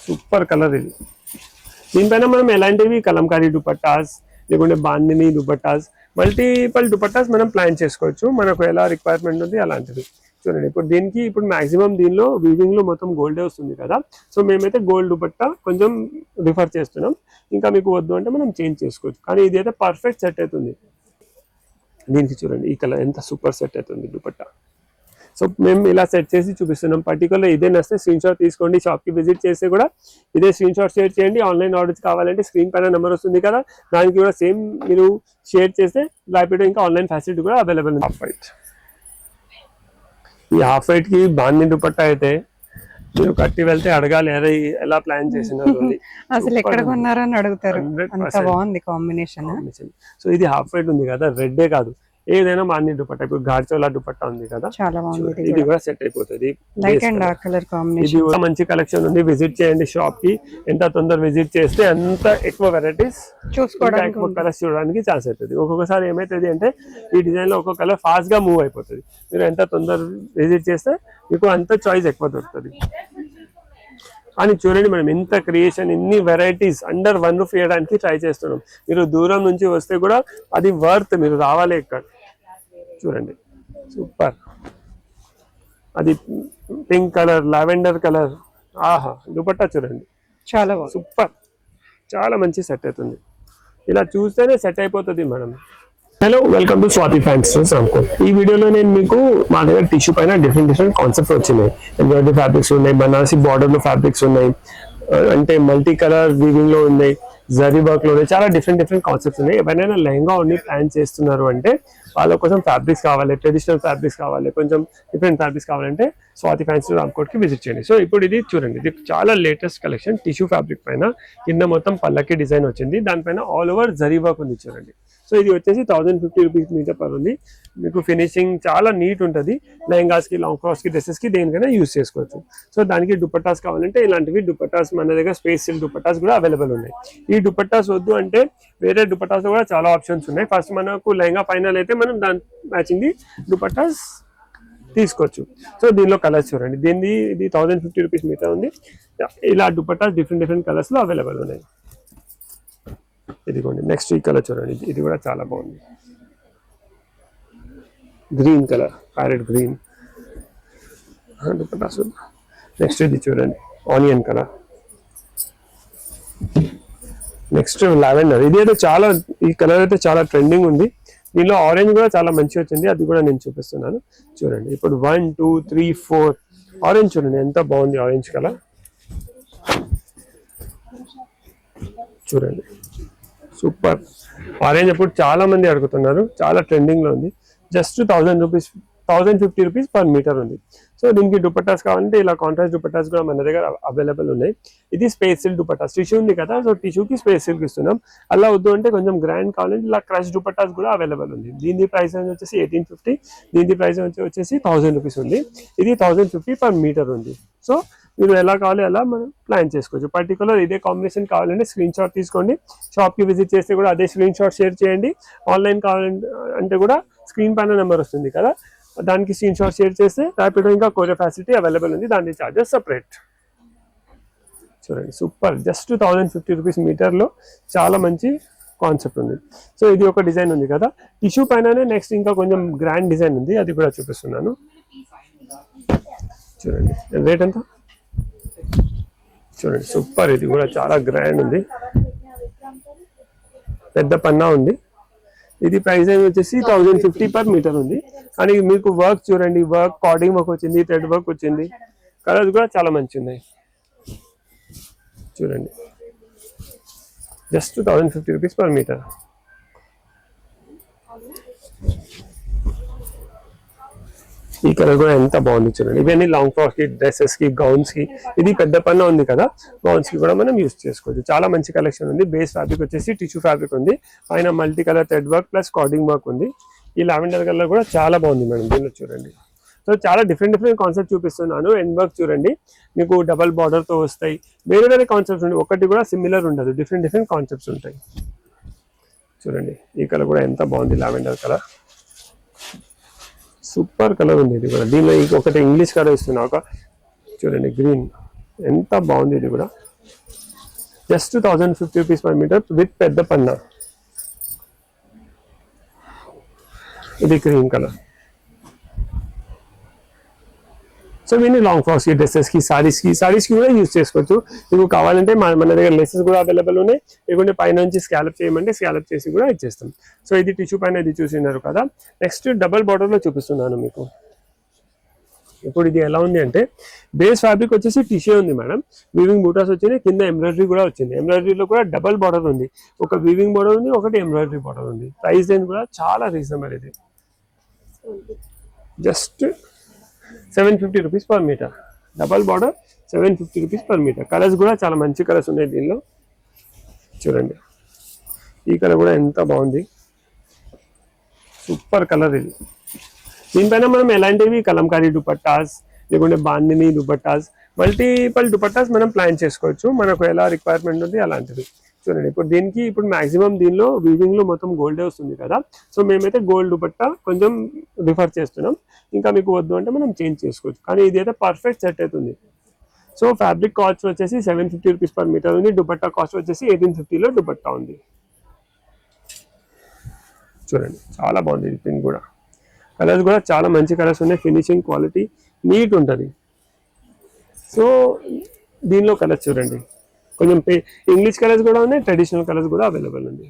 Super colour ఇది. దీనిపైన మనం ఎలాంటివి కలంకారీ దుపట్టాస్ లేకుంటే బాందిని దుపట్టాస్ మల్టిపల్ దుపట్టాస్ మనం ప్లాన్ చేసుకోవచ్చు. మనకు ఎలా రిక్వైర్మెంట్ ఉంది అలాంటిది. చూడండి ఇప్పుడు దీనికి ఇప్పుడు మాక్సిమం దీనిలో వీవింగ్ లో మొత్తం గోల్డే వస్తుంది కదా. సో మేమైతే గోల్డ్ దుపట్టా కొంచెం రిఫర్ చేస్తున్నాం. ఇంకా మీకు వద్దు అంటే మనం చేంజ్ చేసుకోవచ్చు. కానీ ఇది అయితే పర్ఫెక్ట్ సెట్ అవుతుంది దీనికి. చూడండి ఈ కలర్ ఎంత సూపర్ సెట్ అవుతుంది దుపట్టా. సో మేము ఇలా సెట్ చేసి చూపిస్తున్నాం. పర్టికులర్ ఇదే నస్తే స్క్రీన్ షాట్ తీసుకోండి. షాప్కి విజిట్ చేస్తే కూడా ఇదే స్క్రీన్ షాట్ షేర్ చేయండి. ఆన్లైన్ ఆర్డర్స్ కావాలంటే స్క్రీన్ పైన నెంబర్ వస్తుంది కదా, దానికి కూడా సేమ్ మీరు షేర్ చేస్తే ర్యాపిడో ఇంకా ఆన్లైన్ ఫెసిలిటీ కూడా అవైలబుల్ ఉంది. హాఫ్ వైట్, ఈ హాఫ్ వైట్ కి బాందిని దుపట్టా అయితే మీరు కట్టి వెళ్తే అడగాలి అదే ఎలా ప్లాన్ చేసినారు అసలు ఎక్కడ కొన్నారో అని అడుగుతారు. అంత బాగుంది కాంబినేషన్. సో ఇది హాఫ్ వైట్ ఉంది కదా, రెడ్డే కాదు ఏదైనా బాందిని దుపట్టా. ఇప్పుడు గాడ్చోలా దుపట్టా ఉంది కదా, చాలా బాగుంది. ఇది కూడా సెట్ అయిపోతుంది. Light and dark colour combination. ఇది కూడా మంచి కలెక్షన్ ఉంది. విజిట్ చేయండి షాప్ కి. ఎంత తొందర విజిట్ చేస్తే అంత ఎక్కువ వెరైటీస్ చూసుకోవడానికి, ఎక్కువ కలర్స్ చూడడానికి ఛాన్స్ అవుతుంది. ఒక్కొక్కసారి ఏమైతుంది అంటే ఈ డిజైన్ లో ఒక్కొక్క కలర్ ఫాస్ట్ గా మూవ్ అయిపోతుంది. మీరు ఎంత తొందర విజిట్ చేస్తే మీకు అంత చాయిస్ ఎక్కువ దొరుకుతుంది. కానీ చూడండి మనం ఎంత క్రియేషన్, ఎన్ని వెరైటీస్ అండర్ వన్ రూఫ్ వేయడానికి ట్రై చేస్తున్నాం. మీరు దూరం నుంచి వస్తే కూడా అది వర్త్, మీరు రావాలి ఇక్కడ. చూడండి సూపర్, అది పింక్ కలర్, లావెండర్ కలర్. ఆహా దుపట్టా చూడండి చాలా బాగుంది, సూపర్, చాలా మంచి సెట్ అవుతుంది. ఇలా చూస్తేనే సెట్ అయిపోతుంది madam. Hello, welcome to Swathi fancies అనుకో. ఈ వీడియోలో నేను మీకు మా దగ్గర టిష్యూ పైన డిఫరెంట్ కాన్సెప్ట్స్ వచ్చినాయి. ఎంబ్రాయిడరీ ఫ్యాబ్రిక్స్ ఉన్నాయి, బనారసి బార్డర్ లో ఫ్యాబ్రిక్స్ ఉన్నాయి, అంటే మల్టీ కలర్ వీవింగ్ లో ఉన్నాయి, జరీ వర్క్ లో ఉన్నాయి. చాలా డిఫరెంట్ కాన్సెప్ట్స్ ఉన్నాయి. ఎవరైనా లెహంగా ఉండి ప్లాన్ చేస్తున్నారు అంటే వాళ్ళ కోసం ఫ్యాబ్రిక్స్ కావాలి, ట్రెడిషనల్ ఫ్యాబ్రిక్స్ కావాలి, కొంచెం డిఫరెంట్ ఫ్యాబ్రిక్స్ కావాలంటే స్వాతి ఫ్యాన్సీ రామ్కోట్ కి విజిట్ చేయండి. సో ఇప్పుడు ఇది చూడండి, ఇది చాలా లేటెస్ట్ కలెక్షన్. టిష్యూ ఫ్యాబ్రిక్ పైన కింద మొత్తం పల్లకి డిజైన్ వచ్చింది, దానిపైన ఆల్ ఓవర్ జరీ వర్క్ ఉంది చూడండి. సో ఇది వచ్చేసి 1050 రూపీస్ మీటర్ పర్ ఉంది. మీకు ఫినిషింగ్ చాలా నీట్ ఉంటుంది. లెహంగాస్ కి, లాంగ్ ఫ్రాక్స్ కి, డ్రెస్సెస్ కి దేనికైనా యూస్ చేసుకోవచ్చు. సో దానికి దుపట్టాస్ కావాలంటే ఇలాంటివి దుపట్టాస్ మన దగ్గర స్పేస్ సిల్క్ దుపట్టాస్ కూడా అవైలబుల్ ఉన్నాయి. ఈ దుపట్టాస్ వద్దు అంటే వేరే దుపట్టాస్ కూడా చాలా ఆప్షన్స్ ఉన్నాయి. ఫస్ట్ మనకు లెహంగా ఫైనల్ అయితే మనం దాని మ్యాచింగ్ దుపట్టాస్ తీసుకోవచ్చు. సో దీనిలో కలర్స్ చూడండి, ఇది 1050 రూపీస్ మీటర్ ఉంది. ఇలా దుపట్టాస్ డిఫరెంట్ కలర్స్ లో అవైలబుల్ ఉన్నాయి. ఇదిగోండి నెక్స్ట్ ఈ కలర్ చూడండి, ఇది కూడా చాలా బాగుంది. Green colour, parrot green dupattas. Next ఇది చూడండి ఆనియన్ కలర్. నెక్స్ట్ లావెండర్, ఇది అయితే చాలా, ఈ కలర్ అయితే చాలా ట్రెండింగ్ ఉంది. దీనిలో ఆరెంజ్ కూడా చాలా మంచి వచ్చింది, అది కూడా నేను చూపిస్తున్నాను చూడండి. ఇప్పుడు 1 2 3 4 ఆరెంజ్ చూడండి ఎంత బాగుంది. ఆరెంజ్ కలర్ చూడండి సూపర్. ఆరెంజ్ అప్పుడు చాలా మంది అడుగుతున్నారు, చాలా ట్రెండింగ్ లో ఉంది. జస్ట్ 1050 రూపీస్ పర్ మీటర్ ఉంది. సో దీనికి దుపట్టాస్ కావాలంటే ఇలా కాంట్రాస్ట్ దుపట్టాస్ కూడా మన దగ్గర అవైలబుల్ ఉన్నాయి. ఇది స్పేస్ సిల్క్ దుపట్టాస్, టిష్యూ ఉంది కదా, సో టిష్యూకి స్పేస్ సిల్క్ ఇస్తున్నాం. అలా వద్దు అంటే కొంచెం గ్రాండ్ కావాలంటే ఇలా క్రష్ దుపట్టాస్ కూడా అవైలబుల్ ఉంది. దీని ప్రైస్ వచ్చేసి 1850, దీని ప్రైస్ వచ్చేసి 1000 రూపీస్ ఉంది. ఇది 1050 పర్ మీటర్ ఉంది. సో మీరు ఎలా కావాలి అలా మనం ప్లాన్ చేసుకోవచ్చు. పర్టికులర్ ఇదే కాంబినేషన్ కావాలంటే స్క్రీన్ షాట్ తీసుకోండి. షాప్కి విజిట్ చేస్తే కూడా అదే స్క్రీన్ షాట్ షేర్ చేయండి. ఆన్లైన్ కావాలంటే కూడా స్క్రీన్ పైన నెంబర్ వస్తుంది కదా, దానికి స్క్రీన్ షాట్ షేర్ చేస్తే ర్యాపిడో ఇంకా కొరియర్ ఫెసిలిటీ అవైలబుల్ ఉంది. దాని చార్జెస్ సపరేట్. చూడండి సూపర్, జస్ట్ 1050 రూపీస్ మీటర్లో చాలా మంచి కాన్సెప్ట్ ఉంది. సో ఇది ఒక డిజైన్ ఉంది కదా, టిష్యూ పైననే నెక్స్ట్ ఇంకా కొంచెం గ్రాండ్ డిజైన్ ఉంది, అది కూడా చూపిస్తున్నాను చూడండి. రేట్ ఎంత చూడండి, సూపర్. ఇది కూడా చాలా గ్రాండ్ ఉంది, పెద్ద పన్నా ఉంది. ఇది ప్రైస్ వచ్చేసి 1050 పర్ మీటర్ ఉంది. కానీ మీకు వర్క్ చూడండి, వర్క్ కార్డింగ్ వర్క్ వచ్చింది, థ్రెడ్ వర్క్ వచ్చింది, కలర్స్ కూడా చాలా మంచి ఉన్నాయి చూడండి. Just 1050 rupees per metre. ఈ కలర్ కూడా ఎంత బాగుంది చూడండి. ఇవన్నీ లాంగ్ ఫ్రాక్స్ కి, డ్రెస్సెస్ కి, గౌన్స్ కి. ఇది పెద్ద పన్నా ఉంది కదా, గౌన్స్ కి కూడా మనం యూజ్ చేసుకోవచ్చు. చాలా మంచి కలెక్షన్ ఉంది. బేస్ ఫ్యాబ్రిక్ వచ్చేసి టిష్యూ ఫ్యాబ్రిక్ ఉంది, పైన multi colour thread work plus carding work ఉంది. ఈ లావెండర్ కలర్ కూడా చాలా బాగుంది మేడం దీనిలో చూడండి. సో చాలా డిఫరెంట్ కాన్సెప్ట్ చూపిస్తున్నాను. ఎండ్ వర్క్ చూడండి, మీకు డబల్ బార్డర్ తో వస్తాయి. వేరే కాన్సెప్ట్స్ ఉంటాయి, ఒకటి కూడా సిమిలర్ ఉండదు, డిఫరెంట్ కాన్సెప్ట్స్ ఉంటాయి చూడండి. ఈ కలర్ కూడా ఎంత బాగుంది, లావెండర్ కలర్ సూపర్ కలర్ ఉంది. ఇది కూడా దీనిలో ఒకటి ఇంగ్లీష్ కలర్ ఇస్తున్నా, ఒక చూడండి గ్రీన్, ఎంత బాగుంది. ఇది కూడా just 1050 rupees per metre with పెద్ద పన్నా. ఇది క్రీమ్ కలర్. సో వీని లాంగ్ ఫ్రాక్స్ కి, డ్రెస్సెస్ కి, సారీస్ కి కూడా యూజ్ చేసుకోవచ్చు. మీకు కావాలంటే మన దగ్గర లెసెస్ కూడా అవైలబుల్ ఉన్నాయి. లేకుంటే పైన నుంచి స్కాలప్ చేయమంటే స్కాలప్ చేసి కూడా ఇచ్చేస్తాం. సో ఇది టిష్యూ పైన ఇది చూసినారు కదా. నెక్స్ట్ డబల్ బార్డర్ లో చూపిస్తున్నాను మీకు. ఇప్పుడు ఇది ఎలా ఉంది అంటే బేస్ ఫ్యాబ్రిక్ వచ్చేసి టిష్యూ ఉంది మేడం, వీవింగ్ బూటాస్ వచ్చినాయి, కింద ఎంబ్రాయిడరీ కూడా వచ్చింది. ఎంబ్రాయిడరీలో కూడా డబల్ బార్డర్ ఉంది, ఒక వీవింగ్ బార్డర్ ఉంది, ఒకటి ఎంబ్రాయిడరీ బార్డర్ ఉంది. ప్రైస్ రేంజ్ కూడా చాలా రీజనబుల్. ఇది just 750 rupees per metre. Double border 750 rupees per metre. Colours కూడా చాలా మంచి కలర్స్ ఉన్నాయి దీనిలో. చూడండి ఈ కలర్ కూడా ఎంత బాగుంది, సూపర్ కలర్ ఇది. దీనిపైన మనం ఎలాంటివి కలంకారీ దుపట్టాస్ లేకుంటే బాందిని దుపట్టాస్, మల్టిపల్ దుపట్టాస్ మనం ప్లాన్ చేసుకోవచ్చు. మనకు ఎలా రిక్వైర్మెంట్ ఉంది అలాంటిది. చూడండి ఇప్పుడు దీనికి ఇప్పుడు మాక్సిమం దీనిలో వీవింగ్ లో మొత్తం గోల్డే వస్తుంది కదా. సో మేమైతే గోల్డ్ దుపట్టా కొంచెం రిఫర్ చేస్తున్నాం. ఇంకా మీకు వద్దు అంటే మనం చేంజ్ చేసుకోవచ్చు, కానీ ఇది అయితే పర్ఫెక్ట్ సెట్ అవుతుంది. సో ఫ్యాబ్రిక్ కాస్ట్ వచ్చేసి 750 రూపీస్ పర్ మీటర్ ఉంది. దుపట్టా కాస్ట్ వచ్చేసి 1850లో దుపట్టా ఉంది. చూడండి చాలా బాగుంది ఇది. పిన్ కూడా కలర్స్ కూడా చాలా మంచి కలర్స్ ఉన్నాయి. ఫినిషింగ్ క్వాలిటీ నీట్ ఉంటుంది. సో దీనిలో కలర్స్ చూడండి, కొంచెం ఇంగ్లీష్ కలర్స్ కూడా ఉన్నాయి, ట్రెడిషనల్ కలర్స్ కూడా అవైలబుల్ ఉంది.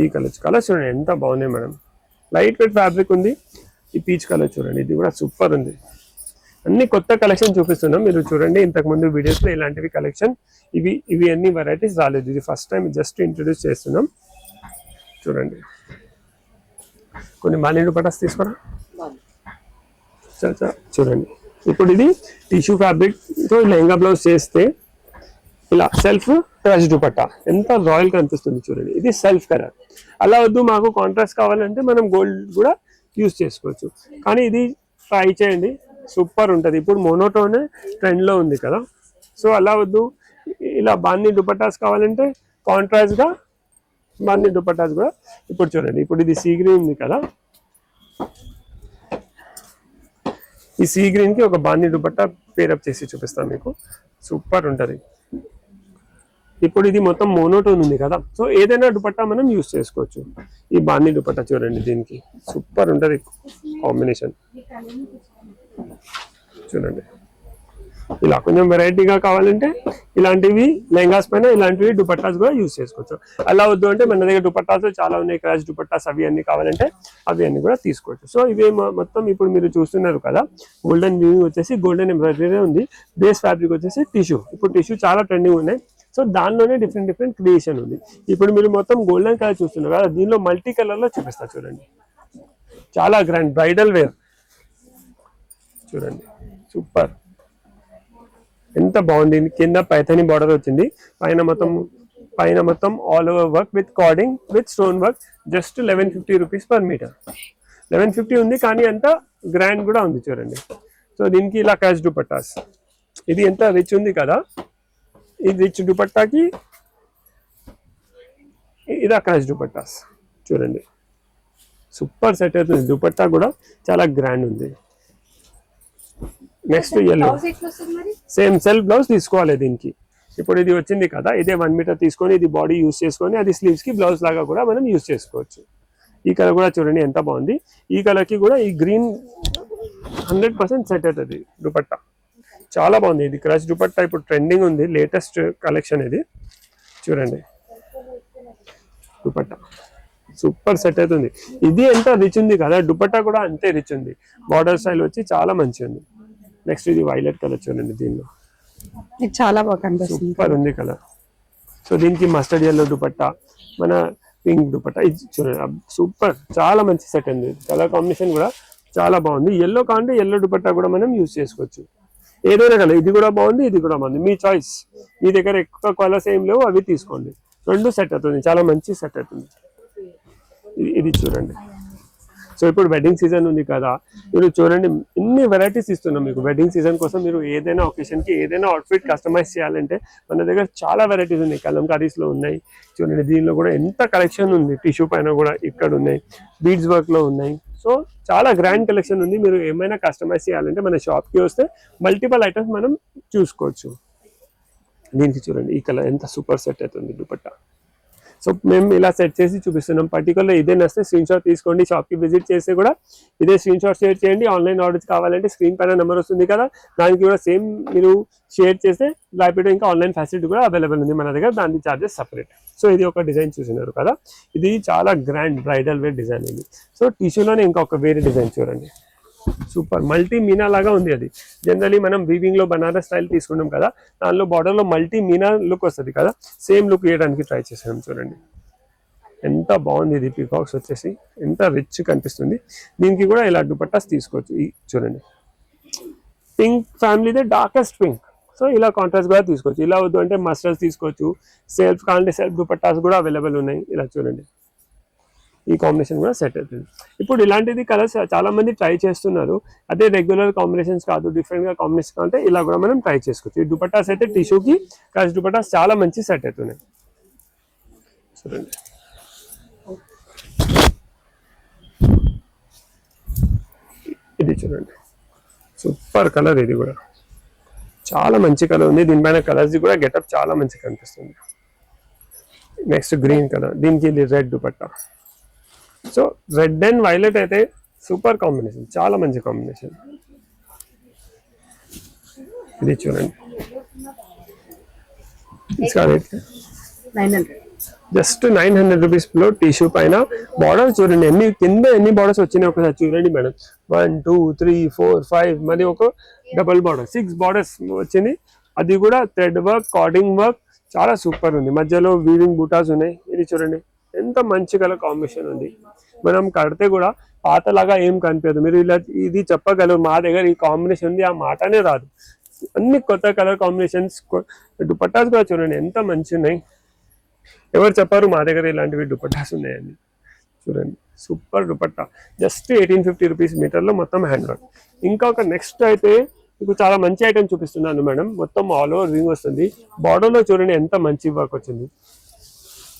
ఈ కలర్స్ చూడండి ఎంత బాగున్నాయి మేడం. లైట్ వెయిట్ ఫ్యాబ్రిక్ ఉంది. ఈ పీచ్ కలర్ చూడండి, ఇది కూడా సూపర్ ఉంది. అన్ని కొత్త కలెక్షన్ చూపిస్తున్నాం. మీరు చూడండి ఇంతకుముందు వీడియోస్లో ఇలాంటివి కలెక్షన్ ఇవి అన్ని వెరైటీస్ రాలేదు. ఇది ఫస్ట్ టైం జస్ట్ ఇంట్రొడ్యూస్ చేస్తున్నాం. చూడండి కొన్ని బాగా దుపట్టాస్ తీసుకోరా. చూడండి ఇప్పుడు ఇది టిష్యూ ఫ్యాబ్రిక్ తో లెహంగా బ్లౌజ్ చేస్తే ఇలా సెల్ఫ్ క్రష్ దుపట్టా ఎంత రాయల్ కనిపిస్తుంది చూడండి. ఇది సెల్ఫ్ కలర్. అలా వద్దు మాకు కాంట్రాస్ట్ కావాలంటే మనం గోల్డ్ కూడా యూజ్ చేసుకోవచ్చు. కానీ ఇది ట్రై చేయండి, సూపర్ ఉంటుంది. ఇప్పుడు మోనోటోన్ ట్రెండ్లో ఉంది కదా. సో అలా వద్దు, ఇలా బాన్ని దుపట్టాస్ కావాలంటే కాంట్రాస్ట్గా బాన్ని దుపట్టాస్ కూడా. ఇప్పుడు చూడండి ఇప్పుడు ఇది సీ గ్రీన్ ఉంది కదా. ఈ సీ గ్రీన్ కి ఒక బాన్ని దుపట్టా పేరప్ చేసి చూపిస్తాను మీకు. సూపర్ ఉంటుంది. ఇప్పుడు ఇది మొత్తం మోనోటోన్ ఉంది కదా. సో ఏదైనా దుపట్టా మనం యూజ్ చేసుకోవచ్చు. ఈ బాన్ని దుపట్టా చూడండి, దీనికి సూపర్ ఉంటుంది కాంబినేషన్. చూడండి ఇలా కొంచెం వెరైటీగా కావాలంటే ఇలాంటివి లెహంగాస్ పైన ఇలాంటివి దుపట్టాస్ కూడా యూజ్ చేసుకోవచ్చు. అలా వద్దు అంటే మన దగ్గర దుపట్టాస్ చాలా ఉన్నాయి, క్రాష్ దుపట్టాస్ అవి అన్ని కావాలంటే అవి అన్ని కూడా తీసుకోవచ్చు. సో ఇవి మొత్తం ఇప్పుడు మీరు చూస్తున్నారు కదా. గోల్డెన్ వీవింగ్ వచ్చేసి గోల్డెన్ ఎంబ్రాయిడరీ ఉంది. బేస్ ఫ్యాబ్రిక్ వచ్చేసి టిష్యూ. ఇప్పుడు టిష్యూ చాలా ట్రెండింగ్ ఉన్నాయి. సో దానిలోనే డిఫరెంట్ క్రియేషన్ ఉంది. ఇప్పుడు మీరు మొత్తం గోల్డెన్ కలర్ చూస్తున్నారు కదా, దీనిలో మల్టీ కలర్ లో చూపిస్తా చూడండి. చాలా గ్రాండ్ బ్రైడల్ వేర్ చూడండి, సూపర్ ఎంత బాగుంది. కింద పైథానీ బార్డర్ వచ్చింది, పైన మొత్తం all over work with cording with stone work. Just 1150 rupees per metre. 1150 ఉంది, కానీ అంత గ్రాండ్ కూడా ఉంది చూడండి. సో దీనికి ఇలా క్యాష్ దుపట్టాస్. ఇది ఎంత రిచ్ ఉంది కదా. ఈ రిచ్ దుపట్టాకి ఇది క్యాష్ దుపట్టాస్ చూడండి, సూపర్ సెట్ అవుతుంది. దుపట్టా కూడా చాలా గ్రాండ్ ఉంది. Next yellow same self blouse తీసుకోవాలి దీనికి. ఇప్పుడు ఇది వచ్చింది కదా, ఇదే 1 మీటర్ తీసుకొని ఇది బాడీ యూజ్ చేసుకొని అది స్లీవ్స్ కి బ్లౌజ్ లాగా కూడా మనం యూజ్ చేసుకోవచ్చు. ఈ కలర్ కూడా చూడండి ఎంత బాగుంది. ఈ కలర్ కి కూడా ఈ గ్రీన్ 100% సెట్ అవుతుంది దుపట్టా. చాలా బాగుంది. ఇది క్రష్ దుపట్టా ఇప్పుడు ట్రెండింగ్ ఉంది, లేటెస్ట్ కలెక్షన్ ఇది. చూడండి దుపట్టా సూపర్ సెట్ అవుతుంది. ఇది ఎంత రిచ్ ఉంది కదా, దుపట్టా కూడా అంతే రిచ్ ఉంది. బార్డర్ స్టైల్ వచ్చి చాలా మంచిగా ఉంది. నెక్స్ట్ ఇది వైలెట్ కలర్ చూడండి, దీనిలో చాలా బాగా కనిపిస్తుంది, సూపర్ ఉంది కలర్. సో దీనికి మస్టర్డ్ ఎల్లో దుపట్టా, మన పింక్ దుపట్టా ఇది చూడండి, సూపర్ చాలా మంచి సెట్ ఉంది. కలర్ కాంబినేషన్ కూడా చాలా బాగుంది. ఎల్లో కావాలంటే ఎల్లో దుపట్టా కూడా మనం యూజ్ చేసుకోవచ్చు. ఏదైనా కలర్, ఇది కూడా బాగుంది, ఇది కూడా బాగుంది, మీ చాయిస్. మీ దగ్గర ఎక్కువ కలర్స్ ఏం లేవు అవి తీసుకోండి. రెండు సెట్ అవుతుంది, చాలా మంచి సెట్ అవుతుంది. ఇది చూడండి. సో ఇప్పుడు వెడ్డింగ్ సీజన్ ఉంది కదా, మీరు చూడండి ఎన్ని వెరైటీస్ ఇస్తున్నాం మీకు. వెడ్డింగ్ సీజన్ కోసం మీరు ఏదైనా ఒకేషన్ కి ఏదైనా అవుట్ఫిట్ కస్టమైజ్ చేయాలంటే మన దగ్గర చాలా వెరైటీస్ ఉన్నాయి. కలంకారీస్ లో ఉన్నాయి చూడండి. దీనిలో కూడా ఎంత కలెక్షన్ ఉంది. టిష్యూ పైన కూడా ఇక్కడ ఉన్నాయి, బీడ్స్ వర్క్ లో ఉన్నాయి. సో చాలా గ్రాండ్ కలెక్షన్ ఉంది. మీరు ఏమైనా కస్టమైజ్ చేయాలంటే మన షాప్ కి వస్తే మల్టిపుల్ ఐటమ్స్ మనం చూసుకోవచ్చు. దీనికి చూడండి ఈ కలర్ ఎంత సూపర్ సెట్ అవుతుంది దుపట్టా. సో మేము ఇలా సెట్ చేసి చూపిస్తున్నాం. పర్టికులర్ ఇదే నస్తే స్క్రీన్ షాట్ తీసుకోండి, షాప్కి విజిట్ చేస్తే కూడా ఇదే స్క్రీన్ షాట్ షేర్ చేయండి. ఆన్లైన్ ఆర్డర్స్ కావాలంటే స్క్రీన్ పైన నెంబర్ వస్తుంది కదా, దానికి కూడా సేమ్ మీరు షేర్ చేస్తే ర్యాపిడో ఇంకా ఆన్లైన్ ఫెసిలిటీ కూడా అవైలబుల్ ఉంది మన దగ్గర, దాని చార్జెస్ సపరేట్. సో ఇది ఒక డిజైన్ చూసినారు కదా, ఇది చాలా గ్రాండ్ బ్రైడల్ వేర్ డిజైన్ ఇది. సో టిష్యూలోనే ఇంకొక వేరే డిజైన్ చూడండి, సూపర్ మల్టీ మీనా లాగా ఉంది. అది జనరలీ మనం వీవింగ్ లో బనారస్ స్టైల్ తీసుకున్నాం కదా, దానిలో బార్డర్ లో మల్టీ మీనా లుక్ వస్తుంది కదా, సేమ్ లుక్ ఇవ్వడానికి ట్రై చేసాం. చూడండి ఎంత బాగుంది ఇది, పీకాక్స్ వచ్చేసి ఎంత రిచ్ కనిపిస్తుంది. దీనికి కూడా ఇలా దుపట్టాస్ తీసుకోవచ్చు. చూడండి పింక్ ఫ్యామిలీదే డార్కెస్ట్ పింక్, సో ఇలా కాంట్రాస్ట్ కూడా తీసుకోవచ్చు. ఇలా వద్దు అంటే మస్టర్స్ తీసుకోవచ్చు, సెల్ఫ్ కావాలంటే సెల్ఫ్ దుపట్టాస్ కూడా అవైలబుల్ ఉన్నాయి. ఇలా చూడండి ఈ కాంబినేషన్ కూడా సెట్ అవుతుంది. ఇప్పుడు ఇలాంటిది కలర్స్ చాలా మంది ట్రై చేస్తున్నారు, అదే రెగ్యులర్ కాంబినేషన్స్ కాదు, డిఫరెంట్ గా కాంబినేషన్ అంటే ఇలా కూడా మనం ట్రై చేసుకోవచ్చు. ఈ దుపట్టాస్ అయితే టిష్యూకి క్రష్ దుపట్టాస్ చాలా మంచి సెట్ అవుతున్నాయి. చూడండి ఇది చూడండి సూపర్ కలర్, ఇది కూడా చాలా మంచి కలర్ ఉంది. దీనిపైన కలర్స్ కూడా గెటప్ చాలా మంచి కనిపిస్తుంది. నెక్స్ట్ గ్రీన్ కలర్, దీనికి ఇది red dupatta. So red and violet అయితే సూపర్ కాంబినేషన్, చాలా మంచి కాంబినేషన్. ఇది చూడండి జస్ట్ 900 రూపీస్ లో టిష్యూ పైన బార్డర్ చూడండి, ఎన్ని బార్డర్స్ వచ్చినాయి ఒకసారి చూడండి మేడం. 1 2 3 4 5 మరి ఒక డబల్ బార్డర్ 6 బార్డర్స్ వచ్చింది. అది కూడా థ్రెడ్ వర్క్, కార్డింగ్ వర్క్, చాలా సూపర్ ఉంది. మధ్యలో వీవింగ్ బూటాస్ ఉన్నాయి. ఇది చూడండి ఎంత మంచి కలర్ కాంబినేషన్ ఉంది. మనం కడితే కూడా పాతలాగా ఏం కనిపించదు. మీరు ఇలా ఇది చెప్పగలరు మా దగ్గర ఈ కాంబినేషన్ ఉంది, ఆ మాటనే రాదు. అన్ని కొత్త కలర్ కాంబినేషన్స్, దుపట్టాస్ కూడా చూడండి ఎంత మంచి ఉన్నాయి. ఎవరు చెప్పారు మా దగ్గర ఇలాంటివి దుపట్టాస్ ఉన్నాయని. చూడండి సూపర్ దుపట్టా, జస్ట్ 1850 రూపీస్ మీటర్లో మొత్తం హ్యాండ్ వర్క్. ఇంకా ఒక నెక్స్ట్ అయితే మీకు చాలా మంచి ఐటమ్ చూపిస్తున్నాను మేడం. మొత్తం ఆల్ ఓవర్ రింగ్ వస్తుంది, బార్డర్లో చూడండి ఎంత మంచి వర్క్ వచ్చింది.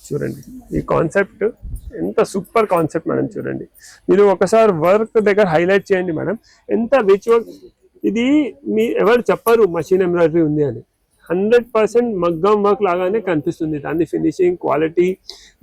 చూడండి ఈ కాన్సెప్ట్ ఎంత సూపర్ కాన్సెప్ట్ మేడం. చూడండి మీరు ఒకసారి వర్క్ దగ్గర హైలైట్ చేయండి మేడం, ఎంత రిచ్ వర్క్ ఇది. మీ ఎవరు చెప్పరు మషిన్ ఎంబ్రాయిడరీ ఉంది అని, 100% మగ్గం వర్క్ లాగానే కనిపిస్తుంది. దాని ఫినిషింగ్ క్వాలిటీ,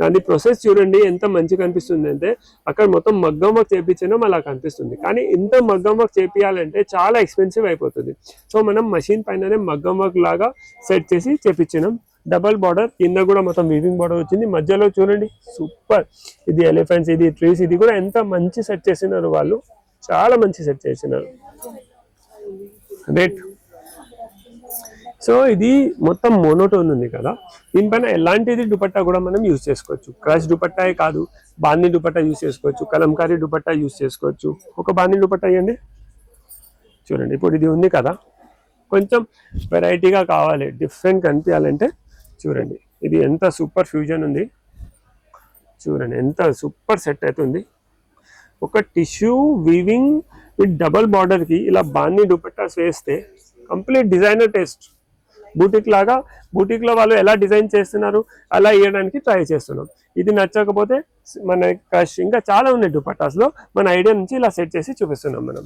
దాని ప్రాసెస్ చూడండి ఎంత మంచి కనిపిస్తుంది అంటే, అక్కడ మొత్తం మగ్గం వర్క్ చేయించడం అలా కనిపిస్తుంది. కానీ ఇంత మగ్గం వర్క్ చేయించాలంటే చాలా ఎక్స్పెన్సివ్ అయిపోతుంది. సో మనం మషిన్ పైననే మగ్గం వర్క్ లాగా సెట్ చేసి చేపించినాం. డబల్ బార్డర్, కింద కూడా మొత్తం వీవింగ్ బార్డర్ వచ్చింది. మధ్యలో చూడండి సూపర్, ఇది ఎలిఫెంట్స్, ఇది ట్రీస్, ఇది కూడా ఎంత మంచి సెట్ చేసినారు వాళ్ళు, చాలా మంచి సెట్ చేసినారు. రేట్ సో ఇది మొత్తం మోనోటోన్ ఉంది కదా, దీనిపైన ఎలాంటిది దుపట్టా కూడా మనం యూజ్ చేసుకోవచ్చు. క్రష్ దుపట్టాయే కాదు, బాందీ దుపట్టా యూజ్ చేసుకోవచ్చు, కలంకారీ దుపట్టా యూజ్ చేసుకోవచ్చు. ఒక బాందీ దుపట్టా ఇవ్వండి చూడండి. ఇప్పుడు ఇది ఉంది కదా, కొంచెం వెరైటీగా కావాలి, డిఫరెంట్ కనిపించాలంటే చూడండి ఇది ఎంత సూపర్ ఫ్యూజన్ ఉంది. చూడండి ఎంత సూపర్ సెట్ అవుతుంది. ఒక టిష్యూ వీవింగ్ విత్ డబల్ బార్డర్కి ఇలా బాందీ దుపట్టాస్ వేస్తే కంప్లీట్ డిజైనర్ టేస్ట్. బూటిక్లో వాళ్ళు ఎలా డిజైన్ చేస్తున్నారు అలా ఇవ్వడానికి ట్రై చేస్తున్నాం. ఇది నచ్చకపోతే మన ఇంకా చాలా ఉన్నాయి దుపట్టాస్లో, మన ఐడియా నుంచి ఇలా సెట్ చేసి చూపిస్తున్నాం మనం.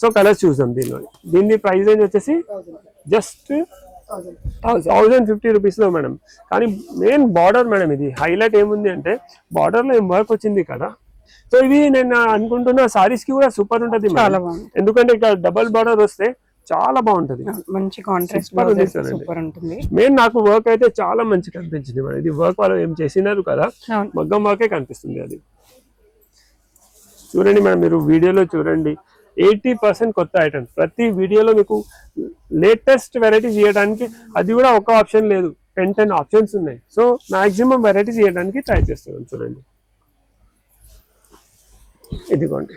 సో కలర్స్ చూసాం దీనిలో. దీని ప్రైస్ రేంజ్ వచ్చేసి జస్ట్ 1050 రూపీస్లో మేడం. కానీ మెయిన్ బార్డర్ మేడం, ఇది హైలైట్ ఏముంది అంటే బార్డర్లో ఏం వర్క్ వచ్చింది కదా. సో ఇవి నేను అనుకుంటున్నా సారీస్కి కూడా సూపర్ ఉంటుంది, ఎందుకంటే ఇక్కడ డబల్ బార్డర్ వస్తే చాలా బాగుంటది, మంచి కాంట్రాస్ట్ సూపర్ ఉంటుంది. మెయిన్ నాకు వర్క్ అయితే చాలా మంచి కనిపించింది మేడం. ఇది వర్క్ వాళ్ళు ఏం చేసినారు కదా, మగ్గం వర్కే కనిపిస్తుంది. అది చూడండి మేడం, మీరు వీడియోలో చూడండి 80% కొత్త ఐటమ్స్. ప్రతి వీడియోలో మీకు లేటెస్ట్ వెరైటీస్ ఇవ్వడానికి, అది కూడా ఒక ఆప్షన్ లేదు, 10 ఆప్షన్స్ ఉన్నాయి. సో మాక్సిమం వెరైటీస్ ఇవ్వడానికి ట్రై చేస్తున్నాం. చూడండి ఇదిగోండి,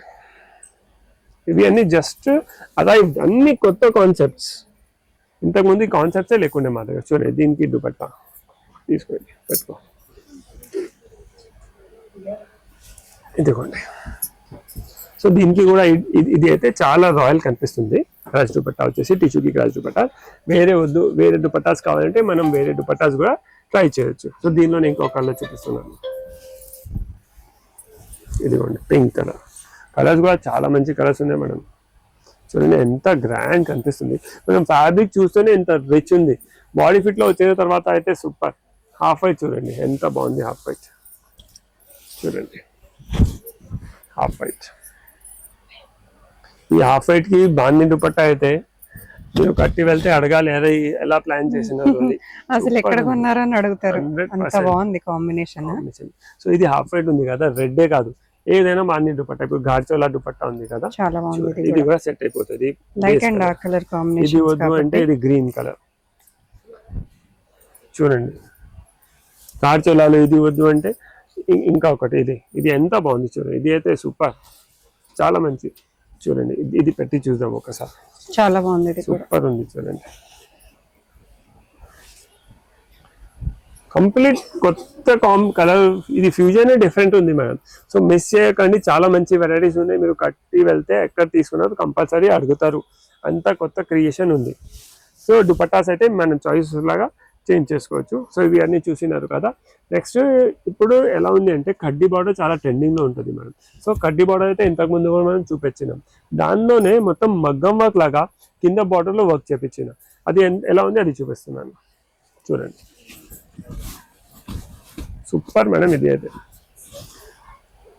ఇవి అన్ని జస్ట్ అలా అన్ని కొత్త కాన్సెప్ట్స్. ఇంతకుముందు ఈ కాన్సెప్ట్సే లేకుండే మా దగ్గర. చూడండి దీనికి దుపట్టా తీసుకోండి, పెట్టుకో. ఇదిగోండి, సో దీనికి కూడా ఇది అయితే చాలా రాయల్ కనిపిస్తుంది. క్రాష్ దుపట్టా వచ్చేసి టిష్యూకి క్రాష్ దుపట్టా. వేరే దుపట్టాస్ కావాలంటే మనం వేరే దుపట్టాస్ కూడా ట్రై చేయొచ్చు. సో దీనిలో నేను ఇంకొక కలర్ చూపిస్తున్నాను. ఇదిగోండి పింక్ కలర్. కలర్స్ కూడా చాలా మంచి కలర్స్ ఉన్నాయి మేడం. చూడండి ఎంత గ్రాండ్ కనిపిస్తుంది. మనం ఫ్యాబ్రిక్ చూస్తేనే ఎంత రిచ్ ఉంది. బాడీ ఫిట్ లో వచ్చిన తర్వాత అయితే సూపర్. హాఫ్ వైట్ చూడండి ఎంత బాగుంది, హాఫ్ వైట్ చూడండి, హాఫ్ వైట్. ఈ హాఫ్ వైట్ కి బాంది దుపట్టా అయితే మీరు కట్టి వెళ్తే అడగాలి అదే ఎలా ప్లాన్ చేసినారు అని. అసలు ఎక్కడ కొన్నారో అని అడుగుతారు, 100% అంత బాగుంది కాంబినేషన్. సో ఇది హాఫ్ వైట్ ఉంది కదా, రెడ్డే కాదు ఏదైనా బాంది దుపట్టా, ఇప్పుడు గాడ్చోలా దుపట్టా ఉంది కదా, చాలా బాగుంది. ఇది కూడా సెట్ అయిపోతుంది. లైట్ అండ్ డార్క్ కలర్ ఇది కాంబినేషన్. వద్దు అంటే ఇది గ్రీన్ కలర్ చూడండి, గాడ్చోలాలో ఇది వద్దు అంటే ఇంకా ఒకటి ఇది, ఇది ఎంత బాగుంది చూడండి, ఇది అయితే సూపర్, చాలా మంచి. చూడండి ఇది పెట్టి చూద్దాం ఒకసారి, చాలా బాగుంది, ఇది కూడా సూపర్ ఉంది చూడండి. కంప్లీట్ కొత్త కలర్, ఇది ఫ్యూజన్ డిఫరెంట్ ఉంది మేడం. సో మిస్ చేయకండి, చాలా మంచి వెరైటీస్ ఉన్నాయి. మీరు కట్టి వెళ్తే ఎక్కడ తీసుకున్నారు కంపల్సరీ అడుగుతారు, అంత కొత్త క్రియేషన్ ఉంది. సో దుపట్టాస్ అయితే మనం చాయిస్ లాగా చేంజ్ చేసుకోవచ్చు. సో ఇవి అన్నీ చూసినారు కదా. నెక్స్ట్ ఇప్పుడు ఎలా ఉంది అంటే కడ్డీ బార్డర్ చాలా ట్రెండింగ్లో ఉంటుంది మేడం. సో కడ్డీ బార్డర్ అయితే ఇంతకుముందు కూడా మనం చూపించినాం, దానిలోనే మొత్తం మగ్గం వర్క్ లాగా కింద బార్డర్లో వర్క్ చేపించిన, అది ఎలా ఉంది అది చూపిస్తున్నాను చూడండి. సూపర్ మేడం, ఇది అయితే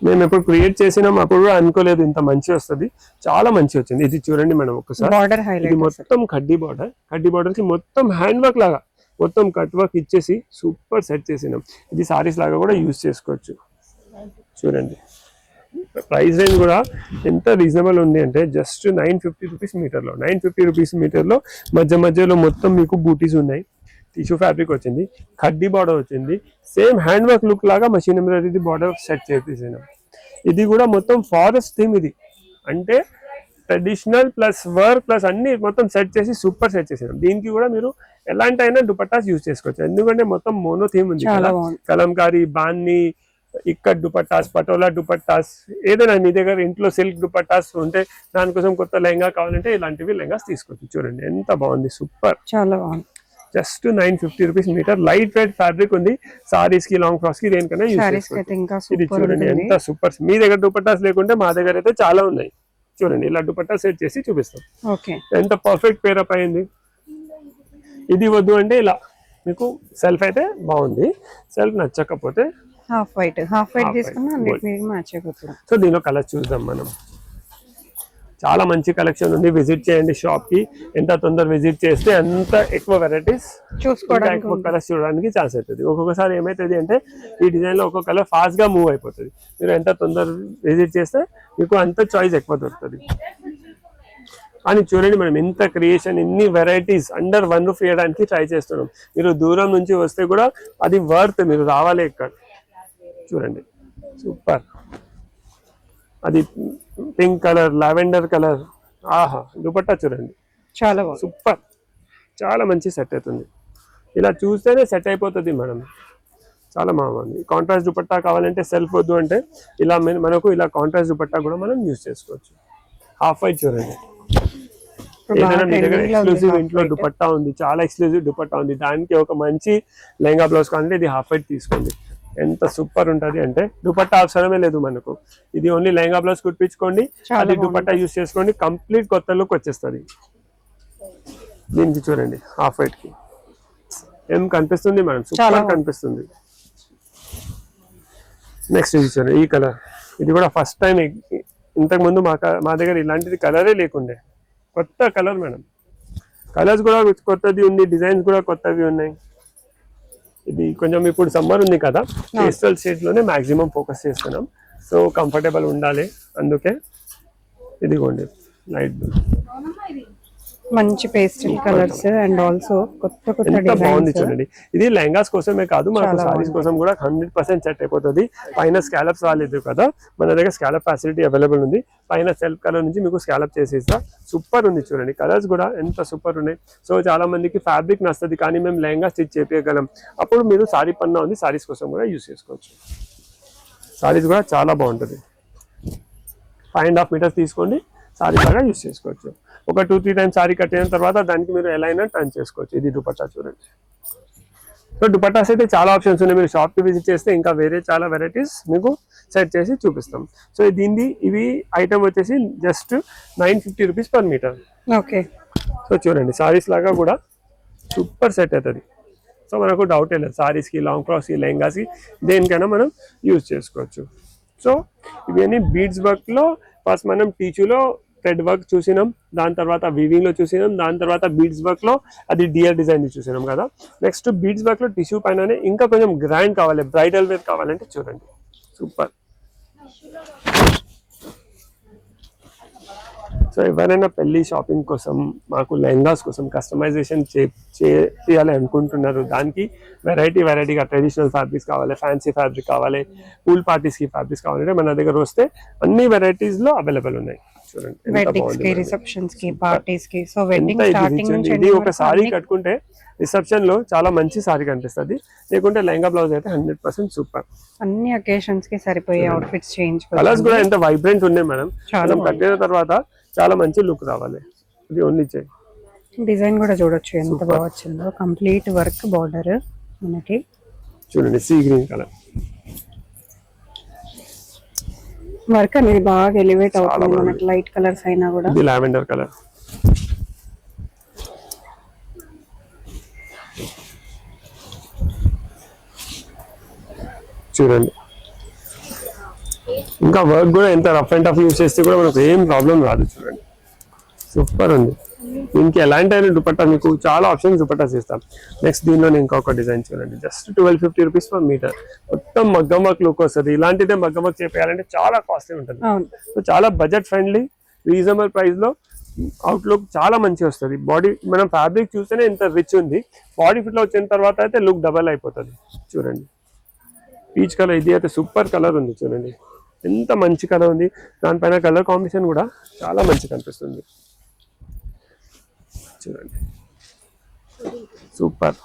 మేము ఎప్పుడు క్రియేట్ చేసినాం అప్పుడు కూడా అనుకోలేదు ఇంత మంచి వస్తుంది, చాలా మంచి వచ్చింది. ఇది చూడండి మేడం ఒకసారి, బార్డర్ ఇది హైలైట్. మొత్తం కడ్డీ బార్డర్ కి మొత్తం హ్యాండ్ వర్క్ లాగా మొత్తం కట్ వర్క్ ఇచ్చేసి సూపర్ సెట్ చేసినాం. ఇది సారీస్ లాగా కూడా యూజ్ చేసుకోవచ్చు చూడండి. ప్రైస్ రేంజ్ కూడా ఎంత రీజనబుల్ ఉంది అంటే జస్ట్ 950 రూపీస్ మీటర్లో, 950 రూపీస్ మీటర్లో మధ్యలో మొత్తం మీకు బూటీస్ ఉన్నాయి, టిష్యూ ఫ్యాబ్రిక్ వచ్చింది, కడ్డీ బార్డర్ వచ్చింది, సేమ్ హ్యాండ్ వర్క్ లుక్ లాగా మషిన్ ఎంబ్రాయిడరీ బార్డర్ సెట్ చేసేసినాం. ఇది కూడా మొత్తం ఫారెస్ట్ థీమ్, ఇది అంటే ట్రెడిషనల్ ప్లస్ వర్క్ ప్లస్ అన్ని మొత్తం సెట్ చేసి సూపర్ సెట్ చేసినాం. దీనికి కూడా మీరు ఎలాంటి అయినా దుపట్టాస్ యూజ్ చేసుకోవచ్చు, ఎందుకంటే మొత్తం మోనో థీమ్ ఉంది కదా, కలంకారీ, బాన్ని, ఇక్కత్ దుపట్టాస్, పటోలా దుపట్టాస్, ఏదైనా మీ దగ్గర ఇంట్లో సిల్క్ దుపట్టాస్ ఉంటే దానికోసం కొత్త లెహంగా కావాలంటే ఇలాంటివి లెహంగాస్ తీసుకోవచ్చు. చూడండి ఎంత బాగుంది, సూపర్, చాలా బాగుంది. Just 950 rupees metre, light weight fabric ఉంది. సారీస్ కి, లాంగ్ ఫ్రాక్స్ కి దేనికైనా యూజ్ చేసుకోవచ్చు. ఇది చూడండి ఎంత సూపర్. మీ దగ్గర దుపట్టాస్ లేకుంటే మా దగ్గర అయితే చాలా ఉన్నాయి. చూడండి ఇలా దుపట్టా సెట్ చేసి చూపిస్తాం, ఎంత పర్ఫెక్ట్ పేర్ అప్ అయింది. ఇది వద్దు అంటే ఇలా మీకు సెల్ఫ్ అయితే బాగుంది, సెల్ఫ్ నచ్చకపోతే హాఫ్ వైట్ తీసుకున్నా అన్నిటిని మ్యాచ్ అయిపోతుంది. సో దీనిలో కలర్ చూద్దాం మనం, చాలా మంచి కలెక్షన్ ఉంది. విజిట్ చేయండి షాప్ కి, ఎంత తొందర విజిట్ చేస్తే అంత ఎక్కువ వెరైటీస్ చూసుకోవడానికి, ఎక్కువ కలర్స్ చూడడానికి ఛాన్స్ అవుతుంది. ఒక్కొక్కసారి ఏమవుతుంది అంటే ఈ డిజైన్ లో ఒక్కొక్క కలర్ ఫాస్ట్ గా మూవ్ అయిపోతుంది, మీరు ఎంత తొందర విజిట్ చేస్తే మీకు అంత చాయిస్ ఎక్కువ దొరుకుతుంది. కానీ చూడండి మనం ఎంత క్రియేషన్, ఎన్ని వెరైటీస్ అండర్ వన్ రూఫ్ వేయడానికి ట్రై చేస్తున్నాం. మీరు దూరం నుంచి వస్తే కూడా అది వర్త్, మీరు రావాలి ఇక్కడ. చూడండి సూపర్, అది పింక్ కలర్, లావెండర్ కలర్, ఆహా దుపట్టా చూడండి చాలా బాగుంది, సూపర్, చాలా మంచి సెట్ అవుతుంది. ఇలా చూస్తేనే సెట్ అయిపోతుంది మేడం, చాలా బాగుంది. కాంట్రాస్ట్ దుపట్టా కావాలంటే సెల్ఫ్ వద్దు అంటే ఇలా మనకు ఇలా కాంట్రాస్ట్ దుపట్టా కూడా మనం యూజ్ చేసుకోవచ్చు. హాఫ్ వైట్ చూడండి, ఏదైనా మీ దగ్గర ఎక్స్క్లూజివ్ ఇంట్లో దుపట్టా ఉంది, చాలా ఎక్స్క్లూజివ్ దుపట్టా ఉంది, దానికి ఒక మంచి లెహంగా బ్లౌజ్ కావాలంటే ఇది హాఫ్ వైట్ తీసుకోండి, ఎంత సూపర్ ఉంటది అంటే దుపట్టా అవసరమే లేదు మనకు. ఇది ఓన్లీ లెహంగా బ్లౌజ్ కుట్టించుకోండి, అది దుపట్టా యూజ్ చేసుకోండి, కంప్లీట్ కొత్త లుక్ వచ్చేస్తుంది. దీనికి చూడండి హాఫ్ వైట్ కి ఏం కనిపిస్తుంది మేడం, సూపర్ కనిపిస్తుంది. నెక్స్ట్ ఇది చూడండి, ఈ కలర్, ఇది కూడా ఫస్ట్ టైం, ఇంతకు ముందు మా దగ్గర ఇలాంటిది కలరే లేకుండే, కొత్త కలర్ మేడం. కలర్స్ కూడా కొత్తది ఉంది, డిజైన్స్ కూడా కొత్తవి ఉన్నాయి. ఇది కొంచెం ఇప్పుడు సమ్మర్ ఉంది కదా, పేస్టల్ షేడ్ లోనే మాక్సిమం ఫోకస్ చేస్తున్నాం. సో కంఫర్టబుల్ ఉండాలి, అందుకే ఇదిగోండి లైట్ బ్లూ, మంచి పేస్టల్ కలర్స్ అండ్ ఆల్సో కొత్త బాగుంది చూడండి. ఇది లెహంగాస్ కోసమే కాదు, మనకు సారీస్ కోసం కూడా 100% సెట్ అయిపోతుంది. పైన స్కాలప్స్ రాలేదు కదా, మన దగ్గర స్కాలప్ ఫెసిలిటీ అవైలబుల్ ఉంది. పైన సెల్ఫ్ కలర్ నుంచి మీకు స్కాలప్ చేసేస్తా, సూపర్ ఉంది చూడండి. కలర్స్ కూడా ఎంత సూపర్ ఉన్నాయి. సో చాలా మందికి ఫ్యాబ్రిక్ నస్తుంది, కానీ మేము లెహంగా స్టిచ్ చేపించగలం. అప్పుడు మీరు సారీ పన్నా ఉంది, సారీస్ కోసం కూడా యూజ్ చేసుకోవచ్చు. సారీస్ కూడా చాలా బాగుంటుంది. 5.5 మీటర్స్ తీసుకోండి, సారీ లాగా యూజ్ చేసుకోవచ్చు. ఒక 2-3 టైమ్స్ సారీ కట్టిన తర్వాత దానికి మీరు ఎలా అయినా టర్న్ చేసుకోవచ్చు. ఇది దుపట్టా చూడండి. సో దుపట్టాస్ అయితే చాలా ఆప్షన్స్ ఉన్నాయి, మీరు షాప్కి విజిట్ చేస్తే ఇంకా వేరే చాలా వెరైటీస్ మీకు సెట్ చేసి చూపిస్తాం. సో ఇవి ఐటమ్ వచ్చేసి just 950 rupees per metre. Okay. So చూడండి సారీస్ లాగా కూడా సూపర్ సెట్ అవుతుంది. సో మనకు డౌట్ లేదు, సారీస్కి, లాంగ్ ఫ్రాక్స్కి, లెహంగాస్కి దేనికైనా మనం యూజ్ చేసుకోవచ్చు. సో ఇవన్నీ బీడ్స్ వర్క్లో ఫస్ట్ మనం టీచూలో థ్రెడ్ వర్క్ చూసినాం, దాని తర్వాత వీవింగ్లో చూసినాం, దాని తర్వాత బీడ్స్ వర్క్లో అది డియర్ డిజైన్ చూసినాం కదా. నెక్స్ట్ బీడ్స్ వర్క్లో టిష్యూ పైననే ఇంకా కొంచెం గ్రాండ్ కావాలి, బ్రైడల్ వేర్ కావాలంటే చూడండి సూపర్. సో ఎవరైనా పెళ్లి షాపింగ్ కోసం, మాకు లెహంగాస్ కోసం కస్టమైజేషన్ చేయాలి అనుకుంటున్నారు, దానికి వెరైటీగా ట్రెడిషనల్ ఫ్యాబ్రిక్స్ కావాలి, ఫ్యాన్సీ ఫ్యాబ్రిక్ కావాలి, పూల్ పార్టీస్కి ఫ్యాబ్రిక్స్ కావాలంటే మన దగ్గర వస్తే అన్ని వెరైటీస్లో అవైలబుల్ ఉన్నాయి. చూడండి రిసెప్షన్స్ కి, పార్టీస్ కి. సో వెడ్డింగ్ స్టార్టింగ్ నుంచి ఇది ఒక సారీ కట్టుకుంటే రిసెప్షన్ లో చాలా మంచి సారీ కనిపిస్తుంది, లేకుంటే లెహంగా బ్లౌజ్ అయితే 100% సూపర్. అన్ని అకేషన్స్ కి సరిపోయే అవుట్ఫిట్స్ చేయించుకోవచ్చు. కలర్స్ కూడా ఎంత వైబ్రెంట్ ఉన్నాయి మేడం, చాలా కట్టిన తర్వాత చాలా మంచి లుక్ రావాలి. ఇది ఓన్లీ డిజైన్ కూడా చూడొచ్చు ఎంత బాగా వచ్చిందో, కంప్లీట్ వర్క్ బార్డర్ మనకి. చూడండి సీ గ్రీన్ కలర్ వర్క్ అనేది బాగా ఎలివేట్ అవుతుంది మనకి, లైట్ కలర్స్ అయినా కూడా. ఇది లావెండర్ కలర్, చూడండి ఇంకా వర్క్ కూడా ఎంత రఫ్ అండ్ టఫ్ యూజ్ చేస్తే కూడా మనకు ఏం ప్రాబ్లం రాదు. చూడండి సూపర్ ఉంది. దీనికి ఎలాంటి అయినా దుపట్టా, మీకు చాలా ఆప్షన్స్ దుపట్టాస్ ఇస్తాం. నెక్స్ట్ దీనిలో ఇంకొక డిజైన్ చూడండి, జస్ట్ 1250 రూపీస్ పర్ మీటర్. మొత్తం మగ్గం వర్క్ లుక్ వస్తుంది. ఇలాంటిదే మగ్గం వర్క్ చేయాలంటే చాలా కాస్ట్లీ ఉంటుంది. సో చాలా బడ్జెట్ ఫ్రెండ్లీ, రీజనబుల్ ప్రైస్ లో అవుట్లుక్ చాలా మంచిగా వస్తుంది. బాడీ మనం ఫ్యాబ్రిక్ చూస్తేనే ఇంత రిచ్ ఉంది, బాడీ ఫిట్ లో వచ్చిన తర్వాత అయితే లుక్ డబల్ అయిపోతుంది. చూడండి పీచ్ కలర్, ఇది అయితే సూపర్ కలర్ ఉంది. చూడండి ఎంత మంచి కలర్ ఉంది, దానిపైన కలర్ కాంబినేషన్ కూడా చాలా మంచిగా కనిపిస్తుంది. చూడండి super,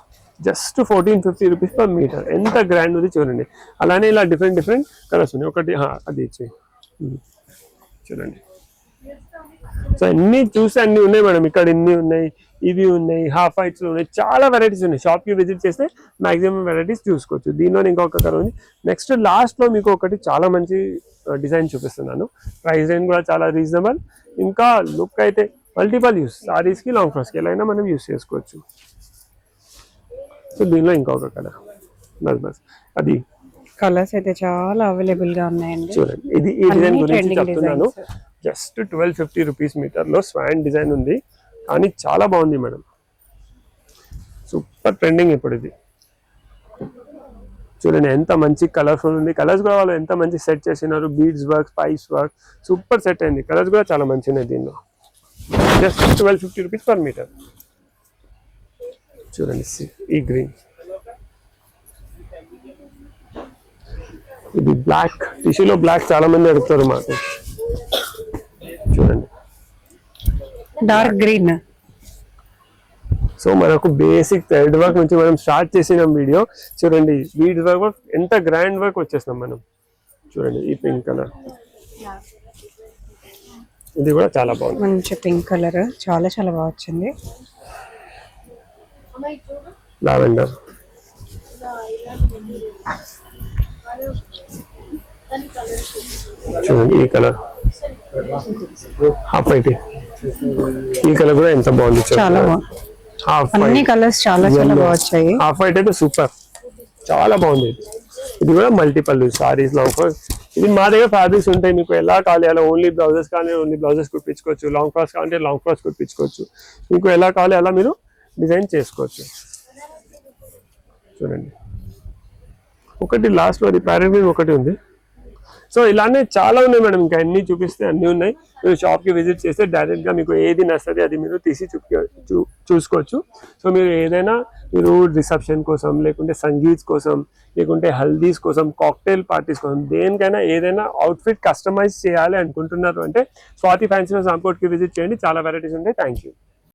just 1450 rupees per metre. ఎంత గ్రాండ్ ఉంది చూడండి. అలానే ఇలా డిఫరెంట్ కలర్స్ ఉన్నాయి. ఒకటి అది ఇచ్చి చూడండి. సో అన్ని చూస్తే అన్ని ఉన్నాయి మేడం, ఇక్కడ ఇన్ని ఉన్నాయి, ఇవి ఉన్నాయి, హాఫ్ వైట్స్ ఉన్నాయి, చాలా వెరైటీస్ ఉన్నాయి. షాప్కి విజిట్ చేస్తే మాక్సిమం వెరైటీస్ చూసుకోవచ్చు. దీనిలో ఇంకొక కలర్ ఉంది. నెక్స్ట్ లాస్ట్లో మీకు ఒకటి చాలా మంచి డిజైన్ చూపిస్తున్నాను. ప్రైస్ రేంజ్ కూడా చాలా రీజనబుల్, ఇంకా లుక్ అయితే మల్టిపల్ యూస్, సారీస్కి, లాంగ్ ఫ్రాక్స్కి ఎలా అయినా మనం యూస్ చేసుకోవచ్చు. సో దీనిలో ఇంకొక కలర్ బస్ అది కలర్స్ అయితే చాలా అవైలబుల్ గా ఉన్నాయండి. చూడండి ఇది ఈ డిజైన్ గురించి చెప్తున్నాను. జస్ట్ 1250 రూపీస్ మీటర్ లో స్వాన్ డిజైన్ ఉంది, కానీ చాలా బాగుంది మేడం, సూపర్ ట్రెండింగ్ ఇప్పుడు ఇది. చూడండి ఎంత మంచి కలర్ఫుల్ ఉంది. కలర్స్ కూడా వాళ్ళు ఎంత మంచి సెట్ చేసినారు, beads work, spice work, super set అయింది. కలర్స్ కూడా చాలా మంచి ఉన్నాయి దీనిలో. Just 1250 rupees per metre. చూడండి ఈ గ్రీన్, ఇది బ్లాక్, టిష్యూలో బ్లాక్ చాలా మంది అడుగుతారు మాకు. చూడండి డార్క్ గ్రీన్. సో మనకు బేసిక్ థ్రెడ్ వర్క్ నుంచి మనం స్టార్ట్ చేసినాం వీడియో. చూడండి బీడ్ వర్క్ ఎంత గ్రాండ్ వర్క్ వచ్చేసినాం మనం. చూడండి ఈ పింక్ కలర్, ఇది కూడా చాలా బాగుంది, మంచి పింక్ కలర్, చాలా బాగా వచ్చింది. లావెండర్, చూడండి ఈ కలర్ హాఫ్ వైట్, ఈ కలర్ కూడా ఎంత బాగుంది. చాలా బాగుంది, అన్ని కలర్స్ చాలా బాగా వచ్చాయి. హాఫ్ వైట్ అయితే సూపర్, చాలా బాగుంది. ఇది కూడా మల్టిపల్ సారీస్, లాంగ్ ఫ్రాక్స్. ఇది మా దగ్గర ఫ్యాబ్రిక్స్ ఉంటాయి, మీకు ఎలా కావాలి అలా. ఓన్లీ బ్లౌజెస్ కానీ ఓన్లీ బ్లౌజెస్ కుట్టించుకోవచ్చు, లాంగ్ ఫ్రాక్స్ కావాలంటే లాంగ్ ఫ్రాక్స్ కుట్టించుకోవచ్చు. మీకు ఎలా కావాలి అలా మీరు డిజైన్ చేసుకోవచ్చు. చూడండి ఒకటి లాస్ట్లో అది ప్యారెట్ ఒకటి ఉంది. సో ఇలానే చాలా ఉన్నాయి మేడం, ఇంకా అన్ని చూపిస్తే అన్నీ ఉన్నాయి. మీరు షాప్కి విజిట్ చేస్తే డైరెక్ట్గా మీకు ఏది నస్తుంది అది మీరు తీసి చూసుకోవచ్చు. సో మీరు ఏదైనా మీరు రిసెప్షన్ కోసం, లేకుంటే సంగీత్ కోసం, లేకుంటే హల్దీస్ కోసం, కాక్టైల్ పార్టీస్ కోసం, దేనికైనా ఏదైనా అవుట్ఫిట్ కస్టమైజ్ చేయాలి అనుకుంటున్నారు అంటే స్వాతి ఫ్యాన్సీ రాంకోట్కి విజిట్ చేయండి, చాలా వెరైటీస్ ఉంటాయి. Thank you.